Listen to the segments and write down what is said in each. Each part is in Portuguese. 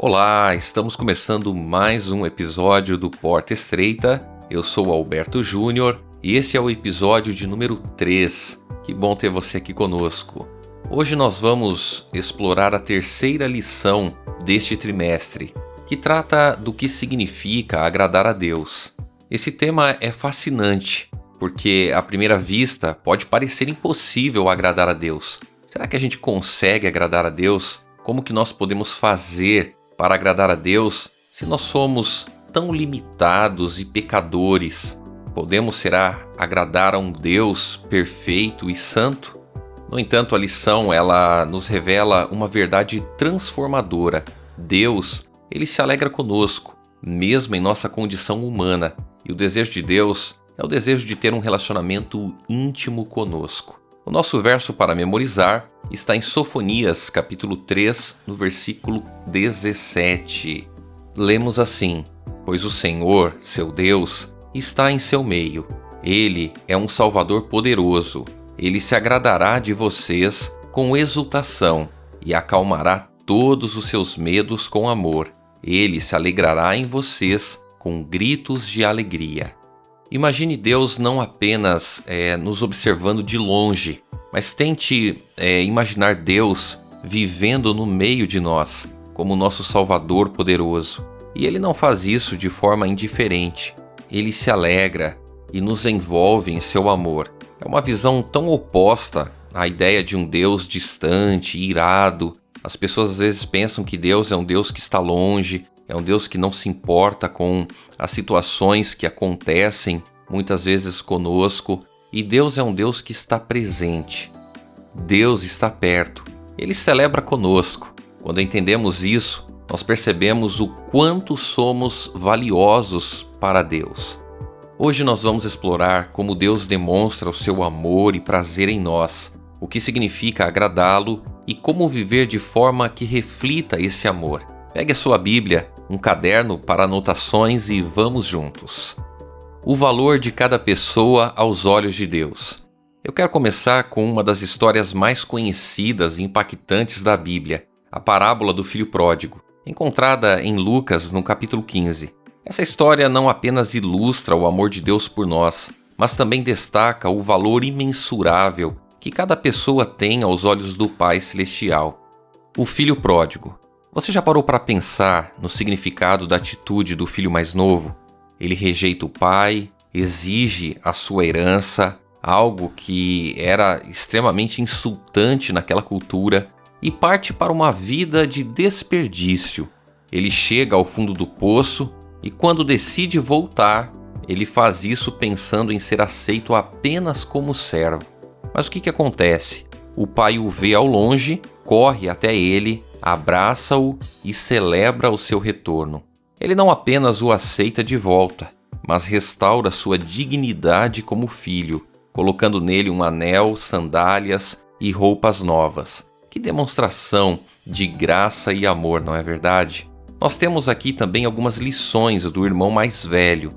Olá, estamos começando mais um episódio do Porta Estreita. Eu sou o Alberto Júnior e esse é o episódio de número 3. Que bom ter você aqui conosco. Hoje nós vamos explorar a terceira lição deste trimestre, que trata do que significa agradar a Deus. Esse tema é fascinante, porque à primeira vista pode parecer impossível agradar a Deus. Será que a gente consegue agradar a Deus? Como que nós podemos fazer para agradar a Deus se nós somos tão limitados e pecadores? Podemos, será, agradar a um Deus perfeito e santo? No entanto, a lição ela nos revela uma verdade transformadora. Deus, ele se alegra conosco, mesmo em nossa condição humana. E o desejo de Deus é o desejo de ter um relacionamento íntimo conosco. O nosso verso para memorizar está em Sofonias, capítulo 3, no versículo 17. Lemos assim: Pois o Senhor, seu Deus, está em seu meio. Ele é um Salvador poderoso. Ele se agradará de vocês com exultação e acalmará todos os seus medos com amor. Ele se alegrará em vocês com gritos de alegria. Imagine Deus não apenas nos observando de longe, mas tente imaginar Deus vivendo no meio de nós, como nosso Salvador poderoso. E Ele não faz isso de forma indiferente. Ele se alegra e nos envolve em seu amor. É uma visão tão oposta à ideia de um Deus distante, irado. As pessoas às vezes pensam que Deus é um Deus que está longe, é um Deus que não se importa com as situações que acontecem muitas vezes conosco. E Deus é um Deus que está presente. Deus está perto. Ele celebra conosco. Quando entendemos isso, nós percebemos o quanto somos valiosos para Deus. Hoje nós vamos explorar como Deus demonstra o seu amor e prazer em nós, o que significa agradá-lo e como viver de forma que reflita esse amor. Pegue a sua Bíblia, um caderno para anotações e vamos juntos. O valor de cada pessoa aos olhos de Deus. Eu quero começar com uma das histórias mais conhecidas e impactantes da Bíblia, a parábola do filho pródigo, encontrada em Lucas no capítulo 15. Essa história não apenas ilustra o amor de Deus por nós, mas também destaca o valor imensurável que cada pessoa tem aos olhos do Pai Celestial. O filho pródigo. Você já parou para pensar no significado da atitude do filho mais novo? Ele rejeita o pai, exige a sua herança, algo que era extremamente insultante naquela cultura, e parte para uma vida de desperdício. Ele chega ao fundo do poço e, quando decide voltar, ele faz isso pensando em ser aceito apenas como servo. Mas o que acontece? O pai o vê ao longe, corre até ele, abraça-o e celebra o seu retorno. Ele não apenas o aceita de volta, mas restaura sua dignidade como filho, colocando nele um anel, sandálias e roupas novas. Que demonstração de graça e amor, não é verdade? Nós temos aqui também algumas lições do irmão mais velho.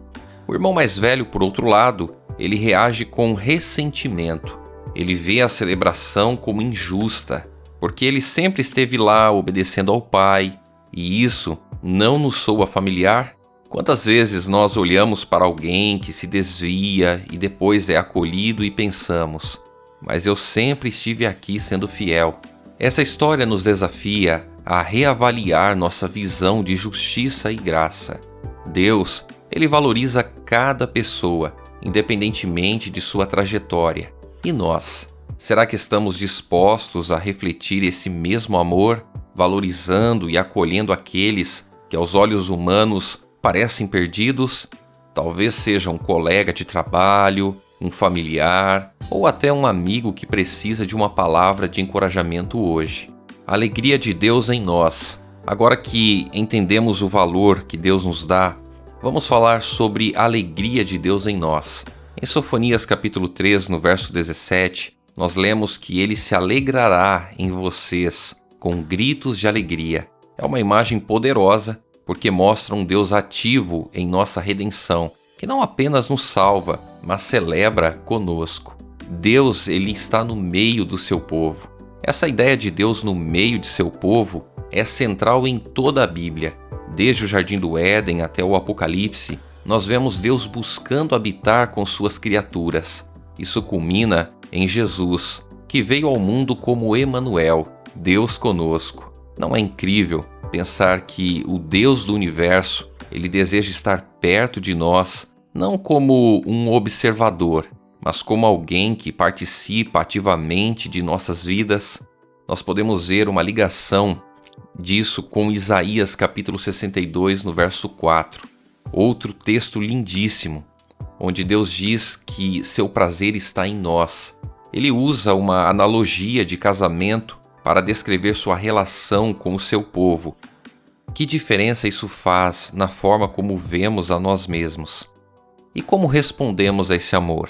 O irmão mais velho, por outro lado, ele reage com ressentimento. Ele vê a celebração como injusta, porque ele sempre esteve lá obedecendo ao pai, e isso não nos soa familiar? Quantas vezes nós olhamos para alguém que se desvia e depois é acolhido e pensamos: mas eu sempre estive aqui sendo fiel. Essa história nos desafia a reavaliar nossa visão de justiça e graça. Deus, ele valoriza cada pessoa, independentemente de sua trajetória. E nós? Será que estamos dispostos a refletir esse mesmo amor, valorizando e acolhendo aqueles que aos olhos humanos parecem perdidos? Talvez seja um colega de trabalho, um familiar ou até um amigo que precisa de uma palavra de encorajamento hoje. A alegria de Deus em nós. Agora que entendemos o valor que Deus nos dá, vamos falar sobre a alegria de Deus em nós. Em Sofonias capítulo 3, no verso 17, nós lemos que Ele se alegrará em vocês com gritos de alegria. É uma imagem poderosa porque mostra um Deus ativo em nossa redenção, que não apenas nos salva, mas celebra conosco. Deus, ele está no meio do seu povo. Essa ideia de Deus no meio de seu povo é central em toda a Bíblia. Desde o Jardim do Éden até o Apocalipse, nós vemos Deus buscando habitar com suas criaturas. Isso culmina em Jesus, que veio ao mundo como Emanuel, Deus conosco. Não é incrível pensar que o Deus do universo, ele deseja estar perto de nós, não como um observador, mas como alguém que participa ativamente de nossas vidas? Nós podemos ver uma ligação disso com Isaías capítulo 62, no verso 4. Outro texto lindíssimo, onde Deus diz que seu prazer está em nós. Ele usa uma analogia de casamento para descrever sua relação com o seu povo. Que diferença isso faz na forma como vemos a nós mesmos? E como respondemos a esse amor?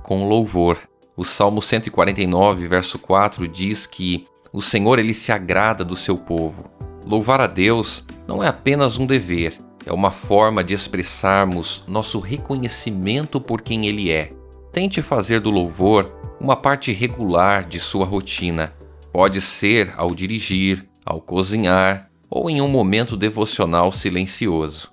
Com louvor. O Salmo 149, verso 4 diz que o Senhor ele se agrada do seu povo. Louvar a Deus não é apenas um dever, é uma forma de expressarmos nosso reconhecimento por quem Ele é. Tente fazer do louvor uma parte regular de sua rotina. Pode ser ao dirigir, ao cozinhar ou em um momento devocional silencioso.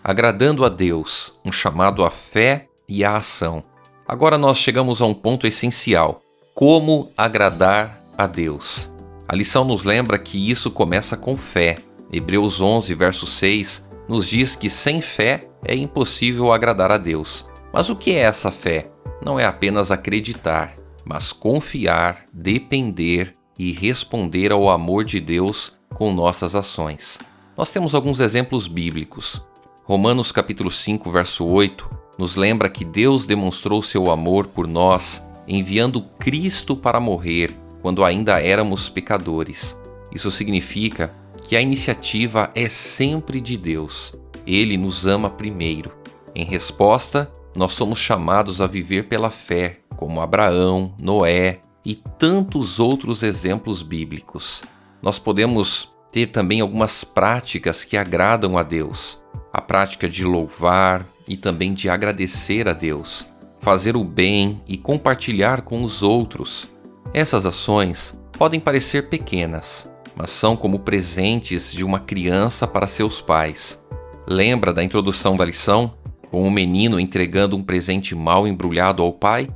Agradando a Deus, um chamado à fé e à ação. Agora nós chegamos a um ponto essencial: como agradar a Deus. A lição nos lembra que isso começa com fé. Hebreus 11, verso 6, nos diz que sem fé é impossível agradar a Deus. Mas o que é essa fé? Não é apenas acreditar, mas confiar, depender e responder ao amor de Deus com nossas ações. Nós temos alguns exemplos bíblicos. Romanos capítulo 5, verso 8, nos lembra que Deus demonstrou seu amor por nós, enviando Cristo para morrer quando ainda éramos pecadores. Isso significa que a iniciativa é sempre de Deus. Ele nos ama primeiro. Em resposta, nós somos chamados a viver pela fé, como Abraão, Noé e tantos outros exemplos bíblicos. Nós podemos ter também algumas práticas que agradam a Deus. A prática de louvar e também de agradecer a Deus. Fazer o bem e compartilhar com os outros. Essas ações podem parecer pequenas, mas são como presentes de uma criança para seus pais. Lembra da introdução da lição? Com um menino entregando um presente mal embrulhado ao pai?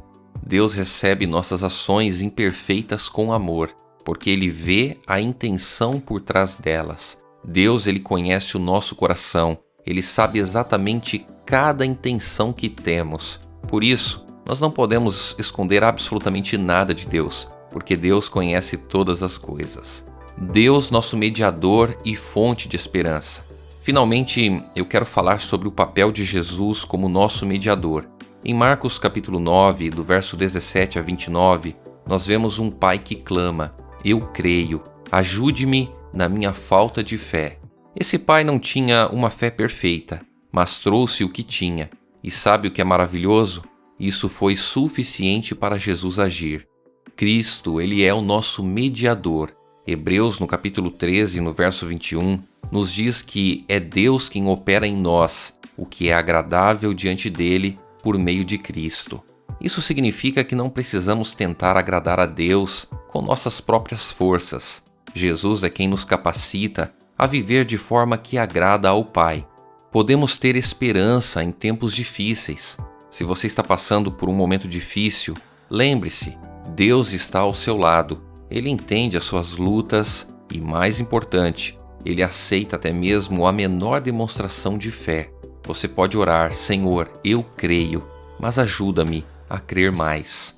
Deus recebe nossas ações imperfeitas com amor, porque Ele vê a intenção por trás delas. Deus, Ele conhece o nosso coração. Ele sabe exatamente cada intenção que temos. Por isso, nós não podemos esconder absolutamente nada de Deus, porque Deus conhece todas as coisas. Deus, nosso mediador e fonte de esperança. Finalmente, eu quero falar sobre o papel de Jesus como nosso mediador. Em Marcos capítulo 9, do verso 17 a 29, nós vemos um pai que clama: "Eu creio, ajude-me na minha falta de fé." Esse pai não tinha uma fé perfeita, mas trouxe o que tinha. E sabe o que é maravilhoso? Isso foi suficiente para Jesus agir. Cristo, Ele é o nosso mediador. Hebreus, no capítulo 13, no verso 21, nos diz que é Deus quem opera em nós, o que é agradável diante dele por meio de Cristo. Isso significa que não precisamos tentar agradar a Deus com nossas próprias forças. Jesus é quem nos capacita a viver de forma que agrada ao Pai. Podemos ter esperança em tempos difíceis. Se você está passando por um momento difícil, lembre-se, Deus está ao seu lado. Ele entende as suas lutas e, mais importante, Ele aceita até mesmo a menor demonstração de fé. Você pode orar: "Senhor, eu creio, mas ajuda-me a crer mais."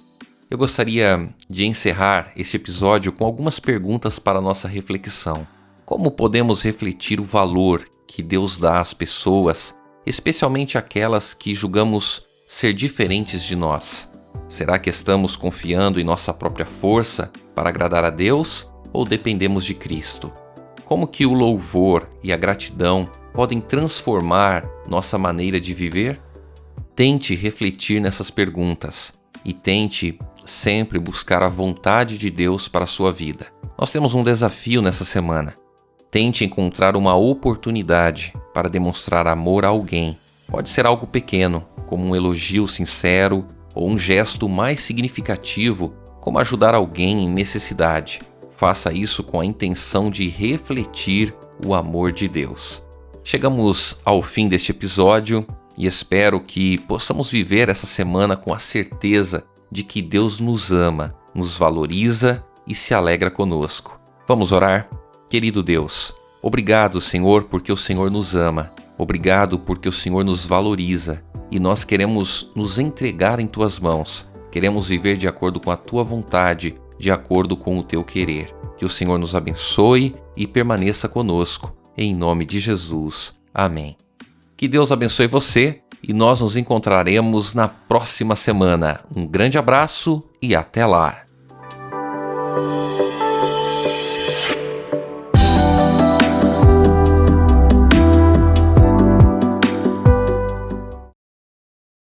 Eu gostaria de encerrar esse episódio com algumas perguntas para a nossa reflexão. Como podemos refletir o valor que Deus dá às pessoas, especialmente aquelas que julgamos ser diferentes de nós? Será que estamos confiando em nossa própria força para agradar a Deus ou dependemos de Cristo? Como que o louvor e a gratidão podem transformar nossa maneira de viver? Tente refletir nessas perguntas e tente sempre buscar a vontade de Deus para a sua vida. Nós temos um desafio nessa semana. Tente encontrar uma oportunidade para demonstrar amor a alguém. Pode ser algo pequeno, como um elogio sincero, ou um gesto mais significativo, como ajudar alguém em necessidade. faça isso com a intenção de refletir o amor de Deus. Chegamos ao fim deste episódio e espero que possamos viver essa semana com a certeza de que Deus nos ama, nos valoriza e se alegra conosco. Vamos orar? Querido Deus, obrigado, Senhor, porque o Senhor nos ama. Obrigado porque o Senhor nos valoriza e nós queremos nos entregar em Tuas mãos. Queremos viver de acordo com a Tua vontade, de acordo com o Teu querer. Que o Senhor nos abençoe e permaneça conosco. Em nome de Jesus. Amém. Que Deus abençoe você e nós nos encontraremos na próxima semana. Um grande abraço e até lá!